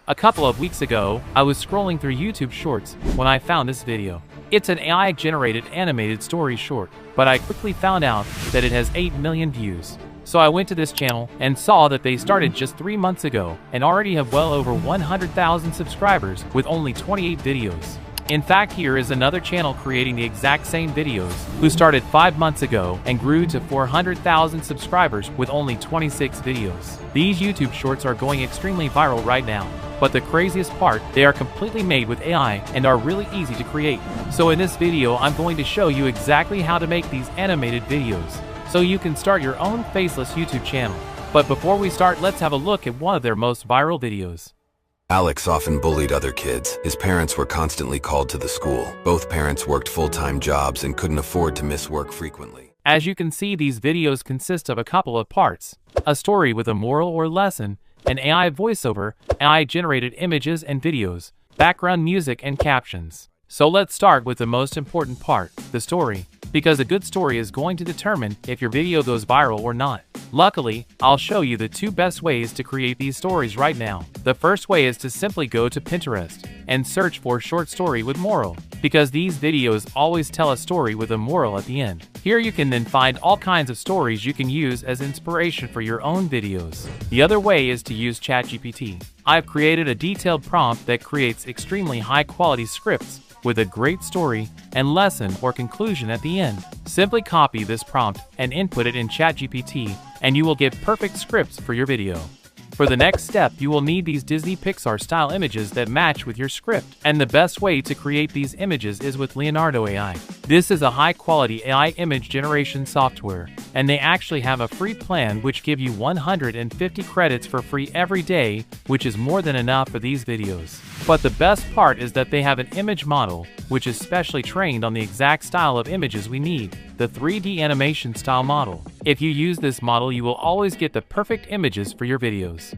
A couple of weeks ago, I was scrolling through YouTube Shorts when I found this video. It's an AI-generated animated story short, but I quickly found out that it has 8 million views. So I went to this channel and saw that they started just 3 months ago and already have well over 100,000 subscribers with only 28 videos. In fact, here is another channel creating the exact same videos, who started 5 months ago and grew to 400,000 subscribers with only 26 videos. These YouTube shorts are going extremely viral right now. But the craziest part, they are completely made with AI and are really easy to create. So in this video, I'm going to show you exactly how to make these animated videos, so you can start your own faceless YouTube channel. But before we start, let's have a look at one of their most viral videos. Alex often bullied other kids. His parents were constantly called to the school. Both parents worked full-time jobs and couldn't afford to miss work frequently. As you can see, these videos consist of a couple of parts: a story with a moral or lesson, an AI voiceover, AI-generated images and videos, background music, and captions. So let's start with the most important part, the story, because a good story is going to determine if your video goes viral or not. Luckily, I'll show you the 2 best ways to create these stories right now. The first way is to simply go to Pinterest and search for short story with moral, because these videos always tell a story with a moral at the end. Here you can then find all kinds of stories you can use as inspiration for your own videos. The other way is to use ChatGPT. I've created a detailed prompt that creates extremely high-quality scripts with a great story and lesson or conclusion at the end. Simply copy this prompt and input it in ChatGPT, and you will get perfect scripts for your video. For the next step, you will need these Disney Pixar style images that match with your script. And the best way to create these images is with Leonardo AI. This is a high-quality AI image generation software, and they actually have a free plan which give you 150 credits for free every day, which is more than enough for these videos. But the best part is that they have an image model, which is specially trained on the exact style of images we need, the 3D animation style model. If you use this model, you will always get the perfect images for your videos.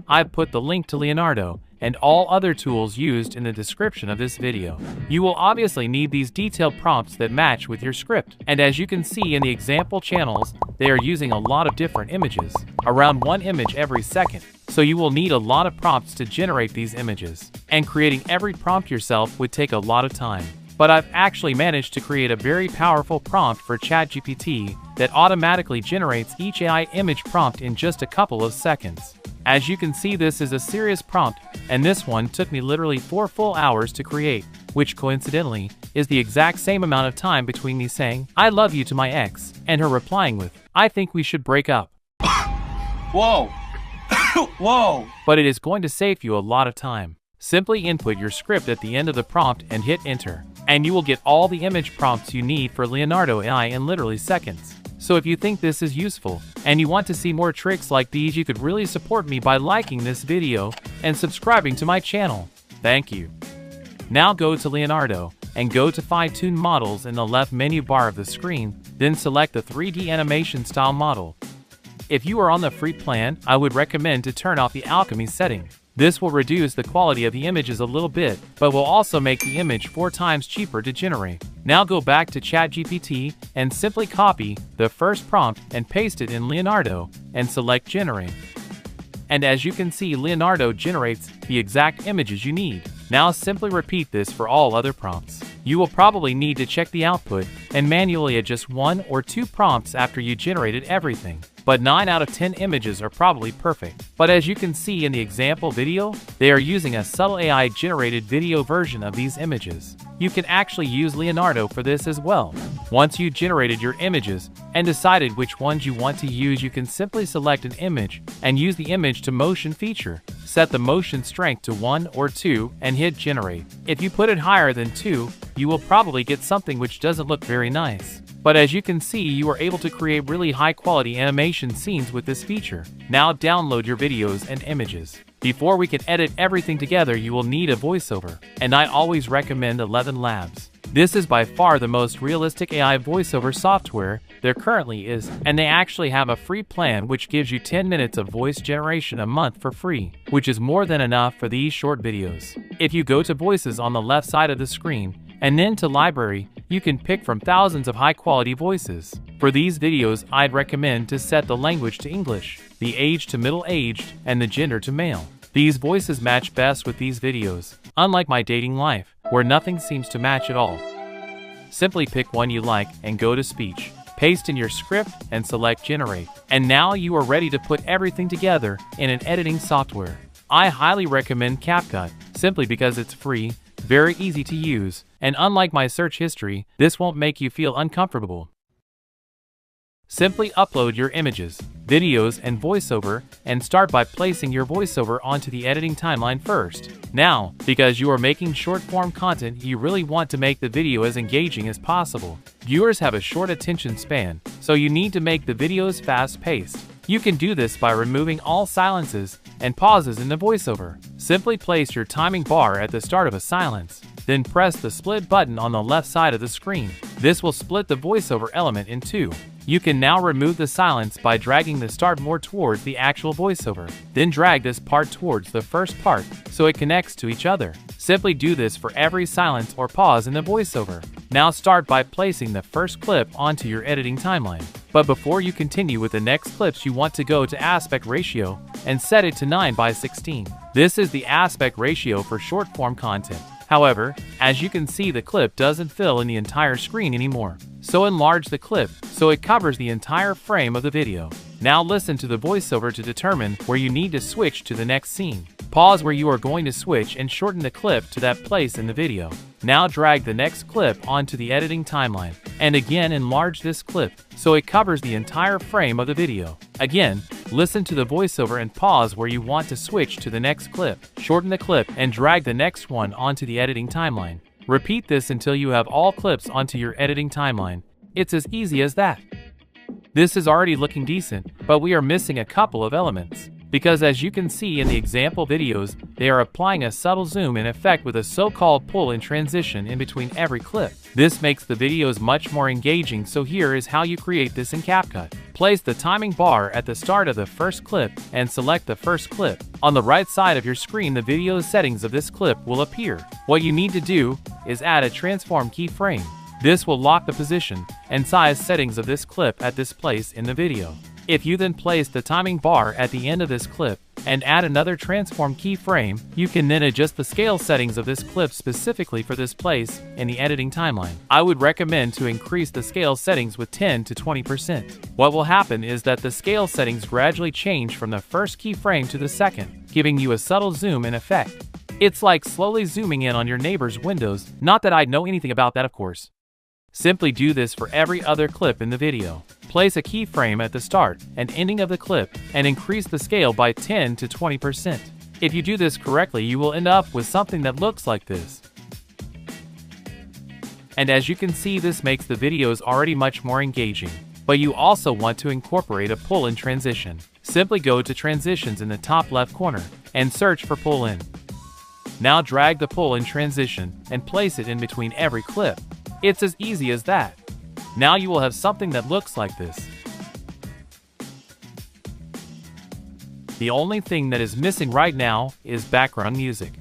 I've put the link to Leonardo and all other tools used in the description of this video. You will obviously need these detailed prompts that match with your script. And as you can see in the example channels, they are using a lot of different images, around 1 image every second. So you will need a lot of prompts to generate these images. And creating every prompt yourself would take a lot of time. But I've actually managed to create a very powerful prompt for ChatGPT that automatically generates each AI image prompt in just a couple of seconds. As you can see, this is a serious prompt, and this one took me literally 4 full hours to create, which coincidentally is the exact same amount of time between me saying, "I love you" to my ex, and her replying with, "I think we should break up." Whoa! Whoa! But it is going to save you a lot of time. Simply input your script at the end of the prompt and hit enter, and you will get all the image prompts you need for Leonardo AI in literally seconds. So if you think this is useful, and you want to see more tricks like these, you could really support me by liking this video and subscribing to my channel. Thank you. Now go to Leonardo, and go to fine-tune models in the left menu bar of the screen, then select the 3D animation style model. If you are on the free plan, I would recommend to turn off the alchemy setting. This will reduce the quality of the images a little bit, but will also make the image 4 times cheaper to generate. Now go back to ChatGPT and simply copy the first prompt and paste it in Leonardo and select Generate. And as you can see, Leonardo generates the exact images you need. Now simply repeat this for all other prompts. You will probably need to check the output and manually adjust 1 or 2 prompts after you generated everything. But 9 out of 10 images are probably perfect. But as you can see in the example video, they are using a subtle AI-generated video version of these images. You can actually use Leonardo for this as well. Once you generated your images and decided which ones you want to use, you can simply select an image and use the image to motion feature. Set the motion strength to 1 or 2 and hit generate. If you put it higher than 2, you will probably get something which doesn't look very nice. But as you can see, you are able to create really high-quality animation scenes with this feature. Now download your videos and images. Before we can edit everything together, you will need a voiceover, and I always recommend 11 Labs. This is by far the most realistic AI voiceover software there currently is, and they actually have a free plan which gives you 10 minutes of voice generation a month for free, which is more than enough for these short videos. If you go to Voices on the left side of the screen, and then to Library, you can pick from thousands of high-quality voices. For these videos, I'd recommend to set the language to English, the age to middle-aged, and the gender to male. These voices match best with these videos, unlike my dating life, where nothing seems to match at all. Simply pick one you like and go to speech. Paste in your script and select generate. And now you are ready to put everything together in an editing software. I highly recommend CapCut, simply because it's free, very easy to use, and unlike my search history, this won't make you feel uncomfortable. Simply upload your images, videos, and voiceover, and start by placing your voiceover onto the editing timeline first. Now, because you are making short-form content, you really want to make the video as engaging as possible. Viewers have a short attention span, so you need to make the videos fast-paced. You can do this by removing all silences and pauses in the voiceover. Simply place your timing bar at the start of a silence, then press the split button on the left side of the screen. This will split the voiceover element in two. You can now remove the silence by dragging the start more towards the actual voiceover. Then drag this part towards the first part so it connects to each other. Simply do this for every silence or pause in the voiceover. Now start by placing the first clip onto your editing timeline. But before you continue with the next clips, you want to go to aspect ratio and set it to 9:16. This is the aspect ratio for short form content. However, as you can see, the clip doesn't fill in the entire screen anymore. So enlarge the clip so it covers the entire frame of the video. Now listen to the voiceover to determine where you need to switch to the next scene. Pause where you are going to switch and shorten the clip to that place in the video. Now drag the next clip onto the editing timeline, and again enlarge this clip so it covers the entire frame of the video. Again, listen to the voiceover and pause where you want to switch to the next clip. Shorten the clip and drag the next one onto the editing timeline. Repeat this until you have all clips onto your editing timeline. It's as easy as that. This is already looking decent, but we are missing a couple of elements. Because as you can see in the example videos, they are applying a subtle zoom in effect with a so-called pull-in transition in between every clip. This makes the videos much more engaging, so here is how you create this in CapCut. Place the timing bar at the start of the first clip and select the first clip. On the right side of your screen, the video settings of this clip will appear. What you need to do is add a transform keyframe. This will lock the position and size settings of this clip at this place in the video. If you then place the timing bar at the end of this clip and add another transform keyframe, you can then adjust the scale settings of this clip specifically for this place in the editing timeline. I would recommend to increase the scale settings with 10 to 20%. What will happen is that the scale settings gradually change from the first keyframe to the second, giving you a subtle zoom in effect. It's like slowly zooming in on your neighbor's windows. Not that I know anything about that, of course. Simply do this for every other clip in the video. Place a keyframe at the start and ending of the clip and increase the scale by 10 to 20%. If you do this correctly, you will end up with something that looks like this. And as you can see, this makes the videos already much more engaging. But you also want to incorporate a pull-in transition. Simply go to transitions in the top left corner and search for pull-in. Now drag the pull-in transition and place it in between every clip. It's as easy as that. Now you will have something that looks like this. The only thing that is missing right now is background music.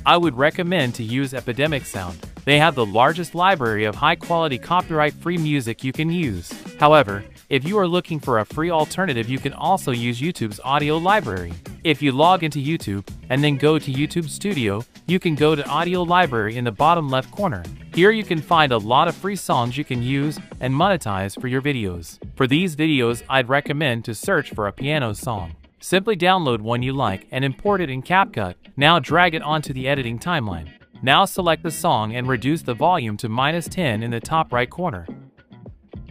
I would recommend to use Epidemic Sound. They have the largest library of high-quality copyright-free music you can use. However, if you are looking for a free alternative, you can also use YouTube's audio library. If you log into YouTube and then go to YouTube Studio, you can go to Audio Library in the bottom left corner. Here you can find a lot of free songs you can use and monetize for your videos. For these videos, I'd recommend to search for a piano song. Simply download one you like and import it in CapCut. Now drag it onto the editing timeline. Now select the song and reduce the volume to -10 in the top right corner.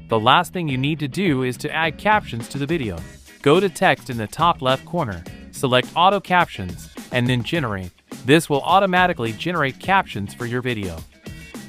The last thing you need to do is to add captions to the video. Go to text in the top left corner, select auto captions, and then generate. This will automatically generate captions for your video.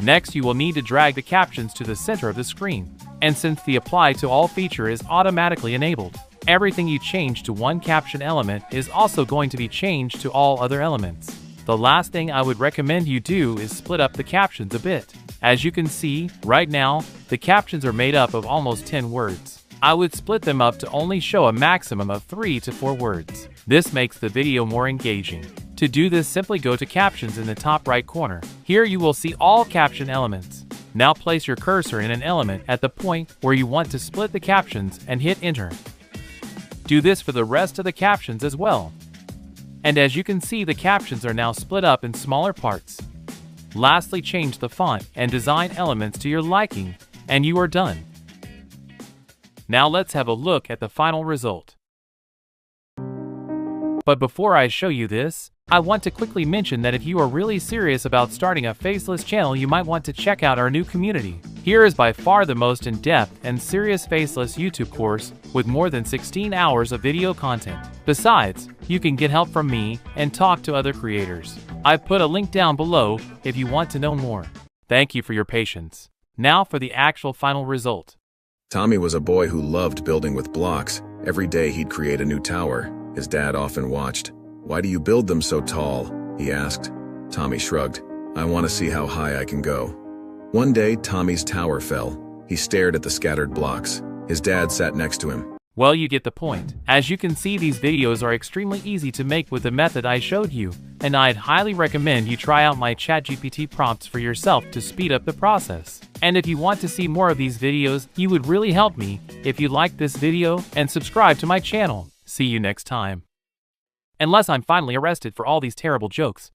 Next, you will need to drag the captions to the center of the screen. And since the apply to all feature is automatically enabled, everything you change to one caption element is also going to be changed to all other elements. The last thing I would recommend you do is split up the captions a bit. As you can see, right now, the captions are made up of almost 10 words. I would split them up to only show a maximum of 3 to 4 words. This makes the video more engaging. To do this, simply go to Captions in the top right corner. Here you will see all caption elements. Now place your cursor in an element at the point where you want to split the captions and hit Enter. Do this for the rest of the captions as well. And as you can see, the captions are now split up in smaller parts. Lastly, change the font and design elements to your liking, and you are done. Now let's have a look at the final result. But before I show you this, I want to quickly mention that if you are really serious about starting a faceless channel, you might want to check out our new community. Here is by far the most in-depth and serious faceless YouTube course with more than 16 hours of video content. Besides, you can get help from me and talk to other creators. I've put a link down below if you want to know more. Thank you for your patience. Now for the actual final result. Tommy was a boy who loved building with blocks. Every day he'd create a new tower. His dad often watched. "Why do you build them so tall?" he asked. Tommy shrugged. "I want to see how high I can go." One day, Tommy's tower fell. He stared at the scattered blocks. His dad sat next to him. Well, you get the point. As you can see, these videos are extremely easy to make with the method I showed you, and I'd highly recommend you try out my ChatGPT prompts for yourself to speed up the process. And if you want to see more of these videos, you would really help me if you like this video and subscribe to my channel. See you next time. Unless I'm finally arrested for all these terrible jokes.